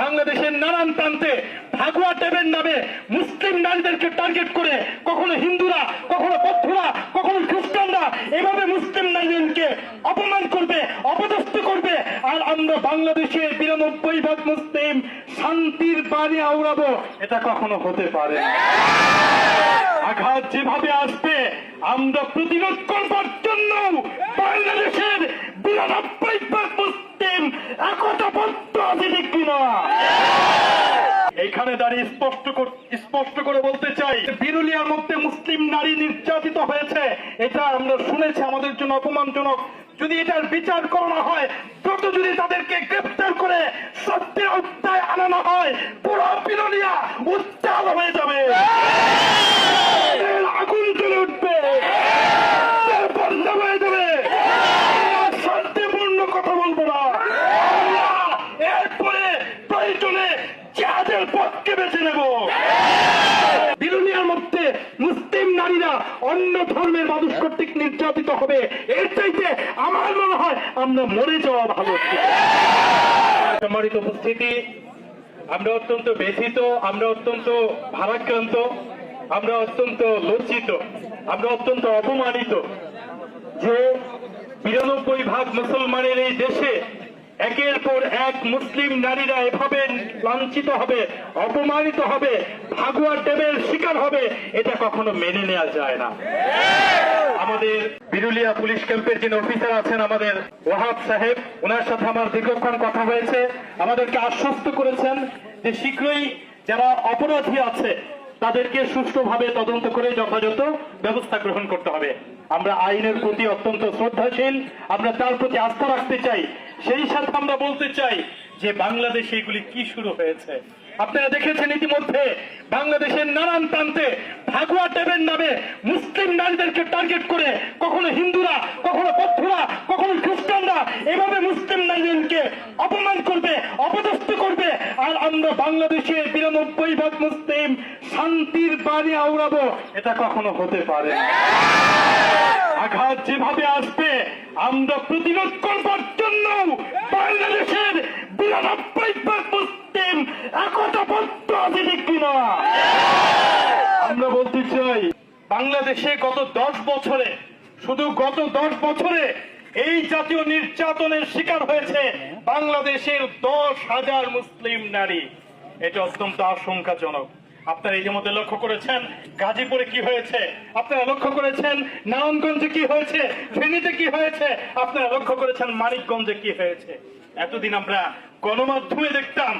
বাংলাদেশের নানান প্রান্তে ভাগুয়া ট্যাবের নামে মুসলিম নারীদেরকে টার্গেট করে কখনো হিন্দুরা, কখনো বৌদ্ধরা, কখনো খ্রিস্টানরা এভাবে মুসলিম নারীদেরকে অপমান করবে, অপদস্থ করবে, আর আমরা বাংলাদেশের ৯২% মুসলিম শান্তির বাণী আওড়াবো, এটা কখনো হতে পারে না। আঘাত যেভাবে আসবে আমরা প্রতিরোধ করবার জন্য বাংলাদেশের ৯২% মুসলিম একতাবদ্ধ আছে, ঠিক কিনা? এখানে দাঁড়িয়ে স্পষ্ট করে বলতে চাই, বিরুলিয়ার মধ্যে মুসলিম নারী নির্যাতিত হয়েছে, এটা আমরা শুনেছি, আমাদের জন্য অপমানজনক। যদি এটার বিচার করানো হয়, দ্রুত যদি তাদেরকে গ্রেফতার করে সত্যের আওতায় আনানো হয়, পুরো বিরুলিয়া উত্তাল হয়ে যাবে, আগুন জ্বলে উঠবে, বন্ধ হয়ে যাবে। শান্তিপূর্ণ কথা বলবো না, এরপরে প্রয়োজনে যাদের পক্ষে বেছে নেব। বিরুলিয়ার মধ্যে মুসলিম নারীরা অন্য ধর্মের মানুষ কর্তৃক নির্যাতিত হবে, এর চাইতে আমার মনে হয় আমরা মরে যাওয়া ভালো। সম্মানিত উপস্থিতি, আমরা অত্যন্ত ব্যথিত, আমরা অত্যন্ত ভারাক্রান্ত, আমরা অত্যন্ত লজ্জিত, আমরা অত্যন্ত অপমানিত যে ৯২% মুসলমানের এই দেশে একের পর এক মুসলিম নারীরা এভাবে লাঞ্ছিত হবে, অপমানিত হবে, ভাগুয়া ট্যাবের শিকার হবে, এটা কখনো মেনে নেওয়া যায় না। আমাদের বিরুলিয়া পুলিশ ক্যাম্পের যিনি অফিসার আছেন, আমাদের ওয়াহাব সাহেব, ওনার সাথে আমার দীর্ঘক্ষণ কথা হয়েছে, আমাদেরকে আশ্বস্ত করেছেন যে শীঘ্রই যারা অপরাধী আছে তাদেরকে সুষ্ঠুভাবে তদন্ত করে যথাযথ ব্যবস্থা গ্রহণ করতে হবে। আমরা আইনের প্রতি অত্যন্ত শ্রদ্ধাশীল, আমরা তার প্রতি আস্থা রাখতে চাই। সেই সাথে আমরা বলতে চাই যে বাংলাদেশে এগুলি কি শুরু হয়েছে আপনারা দেখেছেন ইতিমধ্যে। বাংলাদেশের নানান প্রান্তে ভাগুয়া ট্যাবের নামে মুসলিম নারীদেরকে টার্গেট করে কখনো হিন্দুরা, কখনো বৌদ্ধরা, কখনো খ্রিস্টানরা এভাবে মুসলিম নারীদেরকে অপমান করবে, অপদস্থ করবে, আর আমরা বাংলাদেশের ৯২% মুসলিম শান্তির বাণী আওড়াবো, এটা কখনো হতে পারে না। আঘাত যেভাবে আসবে আমরা প্রতিরোধ করবার জন্য বাংলাদেশের ৯২% মুসলিম একতাবদ্ধ আছে, ঠিক কিনা? আমরা বলতে চাই, বাংলাদেশে গত 10 বছরে, শুধু গত 10 বছরে এই জাতীয় নির্যাতনের শিকার হয়েছে বাংলাদেশের 10,000 মুসলিম নারী। এটা অত্যন্ত আশঙ্কাজনক। আপনারা ইতিমধ্যে লক্ষ্য করেছেন গাজীপুরে কি হয়েছে, আপনারা লক্ষ্য করেছেন নারায়ণগঞ্জে কি হয়েছে, ফেনীতে কি হয়েছে, আপনারা লক্ষ্য করেছেন মানিকগঞ্জে কি হয়েছে। এতদিন আমরা গণমাধ্যমে দেখতাম